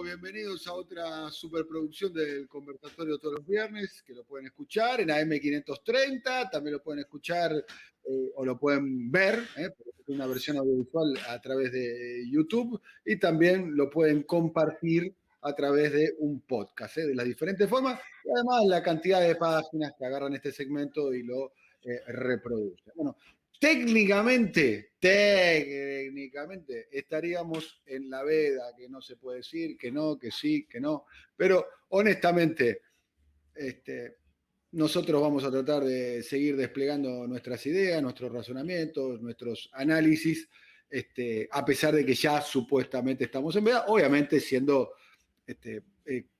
bienvenidos a otra superproducción del Conversatorio todos los viernes, que lo pueden escuchar en AM530, también lo pueden escuchar o lo pueden ver, porque es una versión audiovisual a través de YouTube, y también lo pueden compartir a través de un podcast, de las diferentes formas, y además la cantidad de páginas que agarran este segmento y lo reproducen. Bueno, técnicamente, estaríamos en la veda, que no se puede decir, que no, que sí, que no, pero honestamente, nosotros vamos a tratar de seguir desplegando nuestras ideas, nuestros razonamientos, nuestros análisis, a pesar de que ya supuestamente estamos en veda, obviamente siendo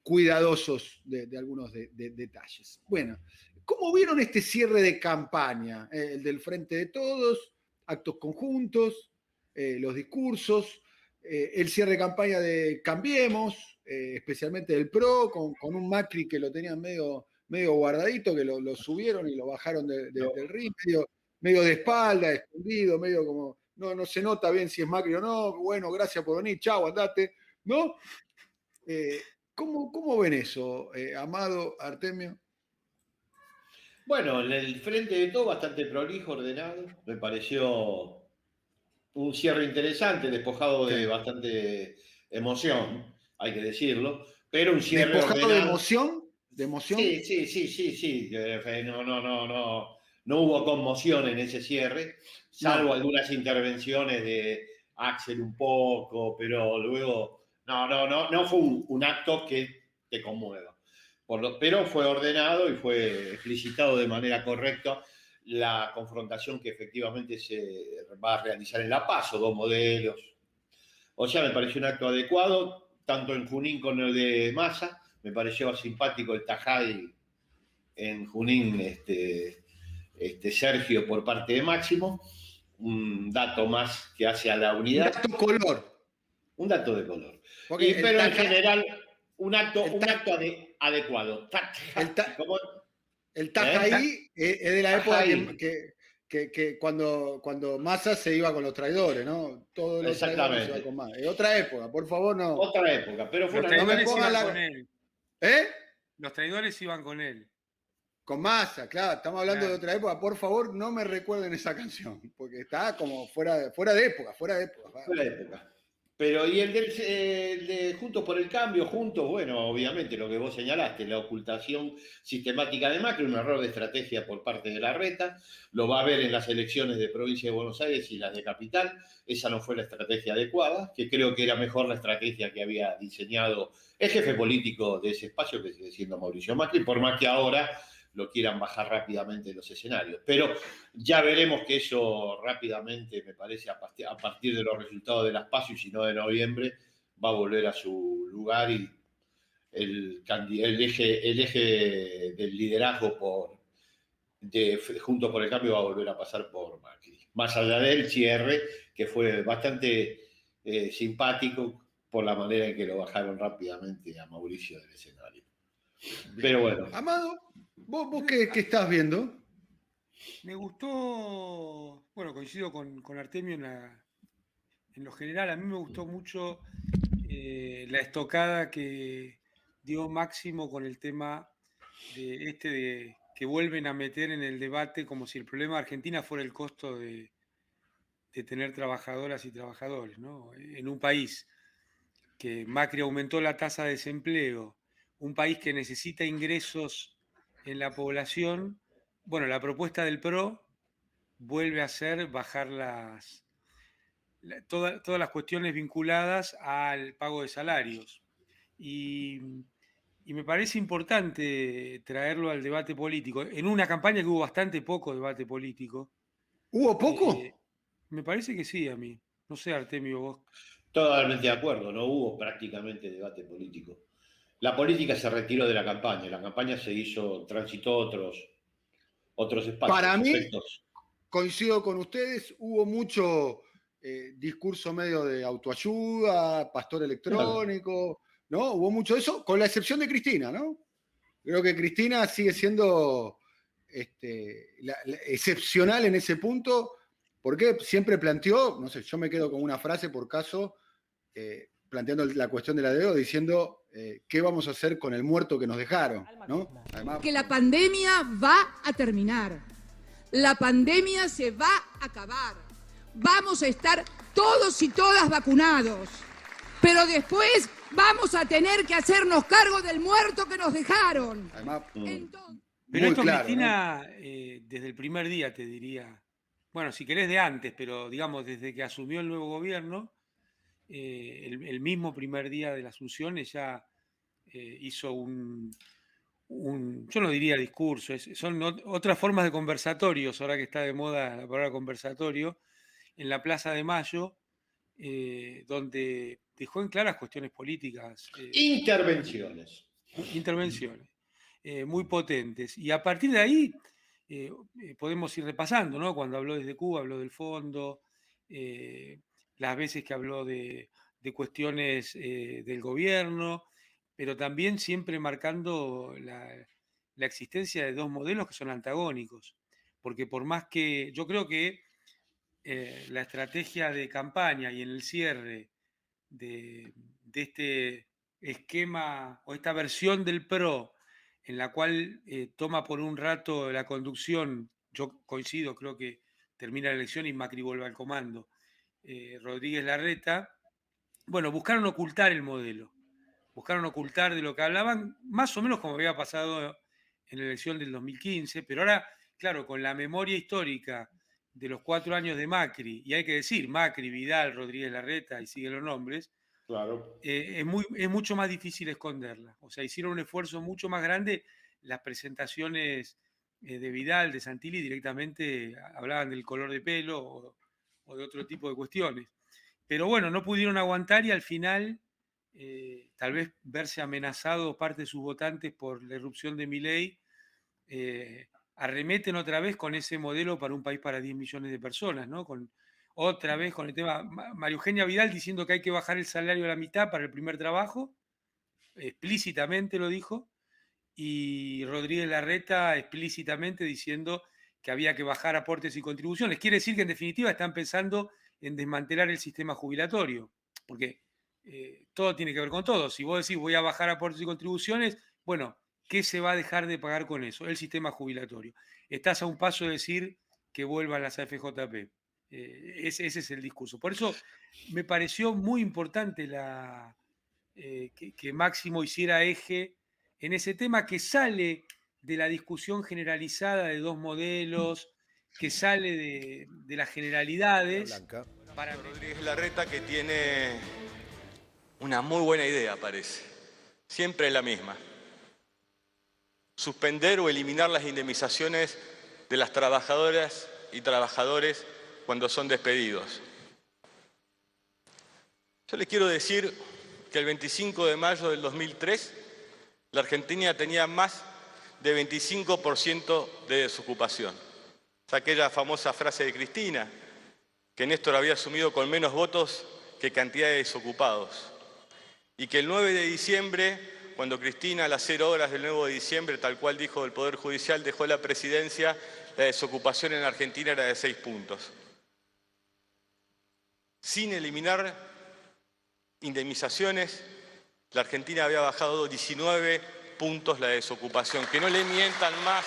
cuidadosos de algunos detalles. Bueno, ¿cómo vieron este cierre de campaña? El del Frente de Todos, actos conjuntos, los discursos, el cierre de campaña de Cambiemos, especialmente del PRO, con un Macri que lo tenían medio guardadito, que lo subieron y lo bajaron del ring, medio de espalda, escondido, medio como, no se nota bien si es Macri o no, bueno, gracias por venir, chau, andate, ¿no? ¿Cómo ven eso, Amado, Artemio? Bueno, el Frente de Todo bastante prolijo, ordenado. Me pareció un cierre interesante, despojado de bastante emoción, hay que decirlo, pero un cierre ¿Despojado ordenado. de emoción? ¿De emoción? Sí. No hubo conmoción en ese cierre, salvo algunas intervenciones de Axel un poco, pero luego no fue un acto que te conmueva. Pero fue ordenado y fue explicitado de manera correcta la confrontación que efectivamente se va a realizar en La Paz, o dos modelos. O sea, me pareció un acto adecuado, tanto en Junín con el de Massa. Me pareció simpático el Tajay en Junín, Sergio por parte de Máximo. Un dato más que hace a la unidad. Un dato color. Un dato de color. Pero en general, un acto adecuado. El Tajay es de la época que cuando Massa se iba con los traidores, ¿no? Todos los traidores se iban con Massa. Es otra época, por favor, no. Otra época, pero fue los traidores iban con él. ¿Eh? Los traidores iban con él. Con Massa, claro, estamos hablando de otra época. Por favor, no me recuerden esa canción, porque está como fuera de época. Fuera de época. Pero, y el de Juntos por el Cambio, bueno, obviamente lo que vos señalaste, la ocultación sistemática de Macri, un error de estrategia por parte de Larreta, lo va a ver en las elecciones de provincia de Buenos Aires y las de Capital. Esa no fue la estrategia adecuada, que creo que era mejor la estrategia que había diseñado el jefe político de ese espacio, que sigue siendo Mauricio Macri, por más que ahora lo quieran bajar rápidamente de los escenarios. Pero ya veremos que eso rápidamente, me parece, a partir de los resultados de las PASO, y si no de noviembre, va a volver a su lugar, y el eje del liderazgo Juntos por el Cambio va a volver a pasar por Macri. Más allá del cierre, que fue bastante simpático por la manera en que lo bajaron rápidamente a Mauricio del escenario. Pero bueno. Amado, ¿vos qué estás viendo? Me gustó, coincido con Artemio en lo general. A mí me gustó mucho la estocada que dio Máximo con el tema de que vuelven a meter en el debate como si el problema de Argentina fuera el costo de tener trabajadoras y trabajadores, ¿no? En un país que Macri aumentó la tasa de desempleo, un país que necesita ingresos en la población, la propuesta del PRO vuelve a ser bajar todas las cuestiones vinculadas al pago de salarios. Y me parece importante traerlo al debate político, en una campaña que hubo bastante poco debate político. ¿Hubo poco? Me parece que sí, a mí. No sé, Artemio, vos. Totalmente de acuerdo, no hubo prácticamente debate político. La política se retiró de la campaña transitó otros espacios. Para mí, coincido con ustedes, hubo mucho discurso medio de autoayuda, pastor electrónico, ¿no? Hubo mucho de eso, con la excepción de Cristina, ¿no? Creo que Cristina sigue siendo excepcional en ese punto, porque siempre planteó, no sé, yo me quedo con una frase por caso, planteando la cuestión de la deuda, diciendo qué vamos a hacer con el muerto que nos dejaron, ¿no? Además, que la pandemia va a terminar, la pandemia se va a acabar, vamos a estar todos y todas vacunados, pero después vamos a tener que hacernos cargo del muerto que nos dejaron. Además, Entonces, Pero esto, claro, Cristina, desde el primer día te diría, bueno, si querés de antes, pero digamos desde que asumió el nuevo gobierno, el mismo primer día de la asunción ella hizo yo no diría discurso, son otras formas de conversatorios, ahora que está de moda la palabra conversatorio, en la Plaza de Mayo, donde dejó en claras cuestiones políticas. Intervenciones. Intervenciones muy potentes. Y a partir de ahí podemos ir repasando, ¿no? Cuando habló desde Cuba, habló del fondo, las veces que habló de cuestiones del gobierno, pero también siempre marcando la existencia de dos modelos que son antagónicos. Porque por más que yo creo que la estrategia de campaña y en el cierre de este esquema o esta versión del PRO en la cual toma por un rato la conducción, yo coincido, creo que termina la elección y Macri vuelve al comando, Rodríguez Larreta, bueno, buscaron ocultar el modelo, buscaron ocultar de lo que hablaban, más o menos como había pasado en la elección del 2015, pero ahora, claro, con la memoria histórica de los 4 años de Macri, y hay que decir, Macri, Vidal, Rodríguez Larreta, y siguen los nombres, Claro. es mucho más difícil esconderla. O sea, hicieron un esfuerzo mucho más grande. Las presentaciones de Vidal, de Santilli, directamente hablaban del color de pelo o de otro tipo de cuestiones. Pero bueno, no pudieron aguantar y al final, tal vez verse amenazado parte de sus votantes por la irrupción de Milei, arremeten otra vez con ese modelo para un país para 10 millones de personas, ¿no? Otra vez con el tema, María Eugenia Vidal diciendo que hay que bajar el salario a la mitad para el primer trabajo, explícitamente lo dijo, y Rodríguez Larreta explícitamente diciendo que había que bajar aportes y contribuciones. Quiere decir que en definitiva están pensando en desmantelar el sistema jubilatorio, porque todo tiene que ver con todo. Si vos decís voy a bajar aportes y contribuciones, bueno, ¿qué se va a dejar de pagar con eso? El sistema jubilatorio. Estás a un paso de decir que vuelvan las AFJP. Ese es el discurso. Por eso me pareció muy importante que Máximo hiciera eje en ese tema que sale de la discusión generalizada de dos modelos, que sale de las generalidades. Para Rodríguez Larreta, que tiene una muy buena idea, parece. Siempre la misma. Suspender o eliminar las indemnizaciones de las trabajadoras y trabajadores cuando son despedidos. Yo les quiero decir que el 25 de mayo del 2003 la Argentina tenía más de 25% de desocupación. Es aquella famosa frase de Cristina, que Néstor había asumido con menos votos que cantidad de desocupados. Y que el 9 de diciembre, cuando Cristina a las 0 horas del 9 de diciembre, tal cual dijo el Poder Judicial, dejó la presidencia, la desocupación en la Argentina era de 6 puntos. Sin eliminar indemnizaciones, la Argentina había bajado 19 puntos la desocupación. Que no le mientan más.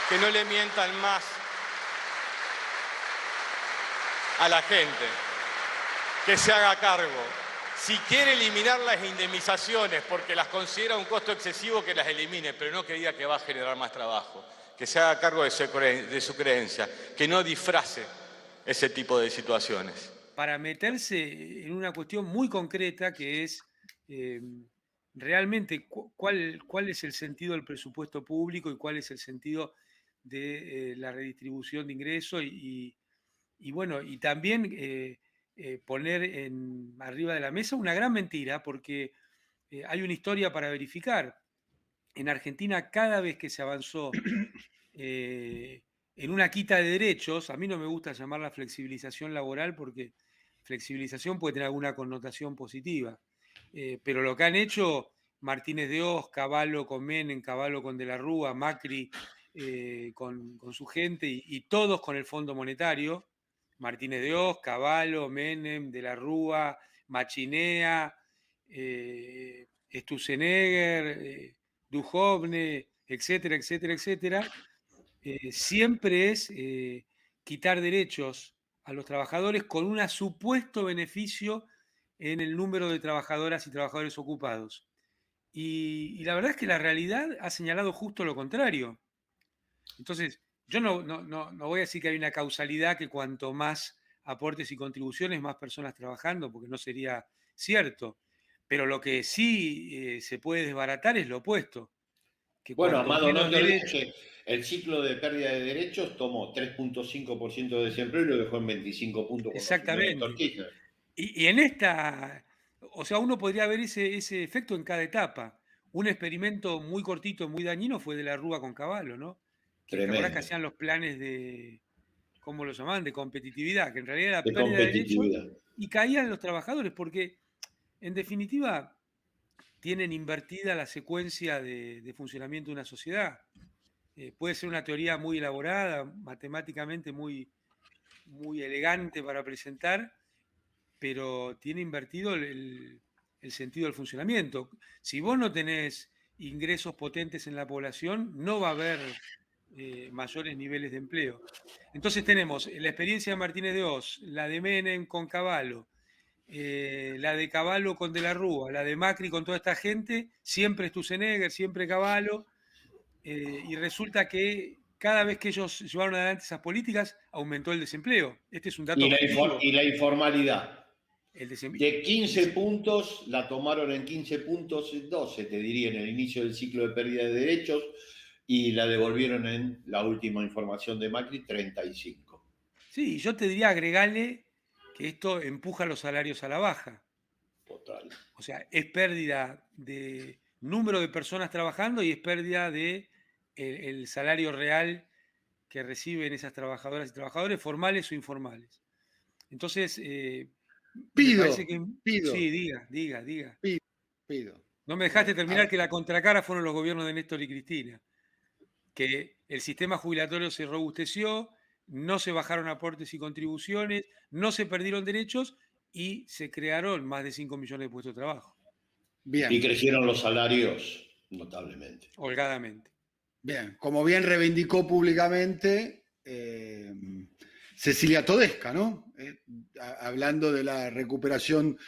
Que no le mientan más a la gente. Que se haga cargo. Si quiere eliminar las indemnizaciones porque las considera un costo excesivo, que las elimine, pero no que diga que va a generar más trabajo. Que se haga cargo de su creencia. Que no disfrace ese tipo de situaciones. Para meterse en una cuestión muy concreta que es realmente cuál es el sentido del presupuesto público y cuál es el sentido de la redistribución de ingresos y bueno, y también poner arriba de la mesa una gran mentira, porque hay una historia para verificar. En Argentina, cada vez que se avanzó en una quita de derechos, a mí no me gusta llamarla flexibilización laboral porque flexibilización puede tener alguna connotación positiva, pero lo que han hecho Martínez de Oz, Cavallo con Menem, Cavallo con De la Rúa, Macri con su gente y todos con el Fondo Monetario, Martínez de Oz, Cavallo, Menem, De la Rúa, Machinea, Sturzenegger, Duhovne, etcétera, etcétera, etcétera, siempre es quitar derechos a los trabajadores con un supuesto beneficio en el número de trabajadoras y trabajadores ocupados. Y la verdad es que la realidad ha señalado justo lo contrario. Entonces, yo no voy a decir que hay una causalidad que cuanto más aportes y contribuciones, más personas trabajando, porque no sería cierto. Pero lo que sí se puede desbaratar es lo opuesto. Que Bueno, cuanto Amado, no menos te olvides derechos. que el ciclo de pérdida de derechos tomó 3.5% de desempleo y lo dejó en 25 puntos cuando asumió Néstor Exactamente. Kirchner. Y en esta, o sea, uno podría ver ese efecto en cada etapa. Un experimento muy cortito, muy dañino fue De la Rúa con Cavallo, ¿no? Que te acordás que Tremendo. hacían los planes de, ¿cómo lo llamaban? De competitividad, que en realidad era De pérdida de derechos competitividad. y caían los trabajadores, porque en definitiva tienen invertida la secuencia de funcionamiento de una sociedad. Puede ser una teoría muy elaborada, matemáticamente muy, muy elegante para presentar, pero tiene invertido el sentido del funcionamiento. Si vos no tenés ingresos potentes en la población, no va a haber mayores niveles de empleo. Entonces tenemos la experiencia de Martínez de Oz, la de Menem con Cavallo, la de Cavallo con De la Rúa, la de Macri con toda esta gente, siempre Sturzenegger, siempre Cavallo, y resulta que cada vez que ellos llevaron adelante esas políticas, aumentó el desempleo. Este es un dato objetivo. Y la informalidad. El De 15 puntos, la tomaron en 15 puntos, 12 te diría, en el inicio del ciclo de pérdida de derechos, y la devolvieron en la última información de Macri, 35. Sí, yo te diría agregarle que esto empuja los salarios a la baja. Total. O sea, es pérdida de número de personas trabajando y es pérdida de el salario real que reciben esas trabajadoras y trabajadores, formales o informales. Entonces, me parece que... Pido, Sí, diga. pido. No me dejaste terminar que la contracara fueron los gobiernos de Néstor y Cristina, que el sistema jubilatorio se robusteció, no se bajaron aportes y contribuciones, no se perdieron derechos y se crearon más de 5 millones de puestos de trabajo. Bien. Y crecieron los salarios notablemente. Holgadamente. Bien, como bien reivindicó públicamente Cecilia Todesca, ¿no? Hablando de la recuperación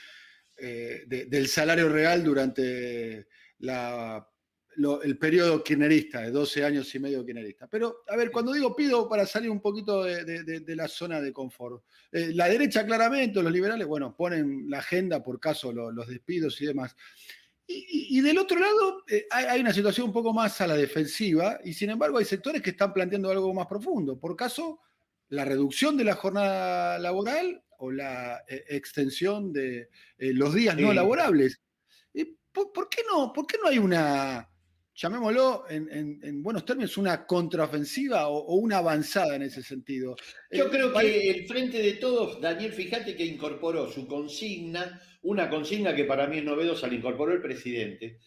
del salario real durante el periodo kirchnerista, de 12 años y medio kirchnerista. Pero, a ver, cuando digo pido para salir un poquito de la zona de confort, la derecha claramente, los liberales, bueno, ponen la agenda por caso los despidos y demás. Y del otro lado hay una situación un poco más a la defensiva y sin embargo hay sectores que están planteando algo más profundo. Por caso, la reducción de la jornada laboral o la extensión de los días no laborables. ¿Por qué no hay una, llamémoslo en buenos términos, una contraofensiva o una avanzada en ese sentido? Yo creo que el Frente de Todos, Daniel, fíjate que incorporó su consigna, una consigna que para mí es novedosa, la incorporó el presidente,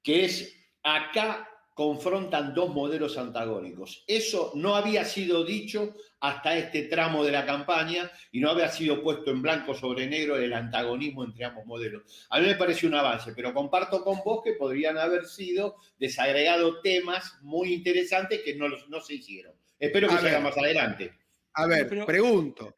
que es: acá confrontan dos modelos antagónicos. Eso no había sido dicho hasta este tramo de la campaña y no había sido puesto en blanco sobre negro el antagonismo entre ambos modelos. A mí me parece un avance, pero comparto con vos que podrían haber sido desagregados temas muy interesantes que no se hicieron. Espero que se haga más adelante. A ver, pregunto,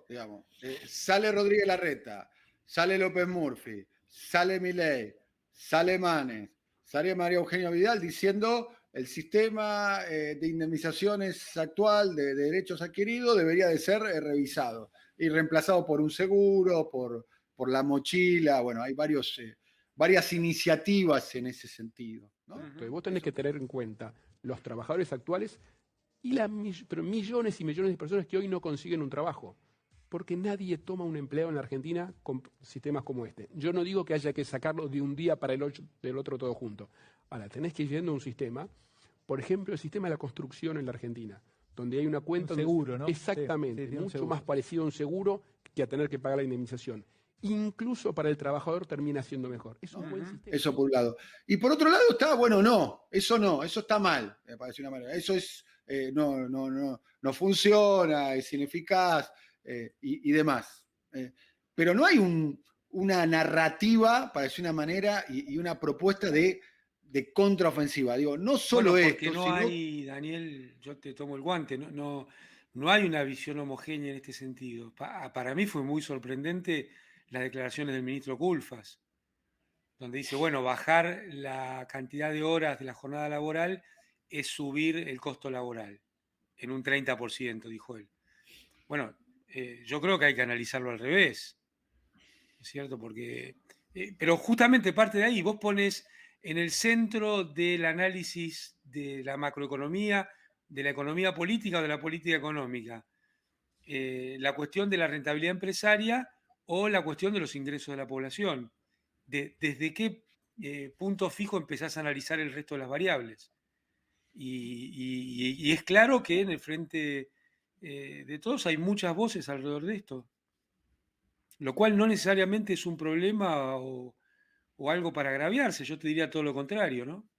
digamos, sale Rodríguez Larreta, sale López Murphy, sale Milei, sale Manes, sale María Eugenia Vidal diciendo el sistema de indemnizaciones actual de derechos adquiridos debería de ser revisado y reemplazado por un seguro, por la mochila, bueno, hay varias iniciativas en ese sentido, ¿no? Entonces, vos tenés que tener en cuenta los trabajadores actuales pero millones y millones de personas que hoy no consiguen un trabajo, porque nadie toma un empleado en la Argentina con sistemas como este. Yo no digo que haya que sacarlo de un día para del otro todo junto. Ahora, tenés que ir yendo a un sistema, por ejemplo, el sistema de la construcción en la Argentina, donde hay una cuenta... Un seguro, ¿no? Exactamente, sí, mucho más parecido a un seguro que a tener que pagar la indemnización. Incluso para el trabajador termina siendo mejor. Es un buen sistema. Eso por un lado. Y por otro lado está, bueno, eso está mal, me parece una manera. Eso es no funciona, es ineficaz y demás. Pero no hay una narrativa, para decir una manera, y una propuesta de contraofensiva. Digo, no solo Bueno, porque esto, no sino... hay, Daniel, yo te tomo el guante, no hay una visión homogénea en este sentido. Para mí fue muy sorprendente las declaraciones del ministro Culfas, donde dice, bueno, bajar la cantidad de horas de la jornada laboral es subir el costo laboral en un 30%, dijo él. Bueno, yo creo que hay que analizarlo al revés, ¿no es cierto? Porque, pero justamente parte de ahí, vos pones en el centro del análisis de la macroeconomía, de la economía política o de la política económica, la cuestión de la rentabilidad empresaria o la cuestión de los ingresos de la población. ¿Desde qué punto fijo empezás a analizar el resto de las variables? Y es claro que en el frente de todos hay muchas voces alrededor de esto, lo cual no necesariamente es un problema o algo para agraviarse, yo te diría todo lo contrario, ¿no?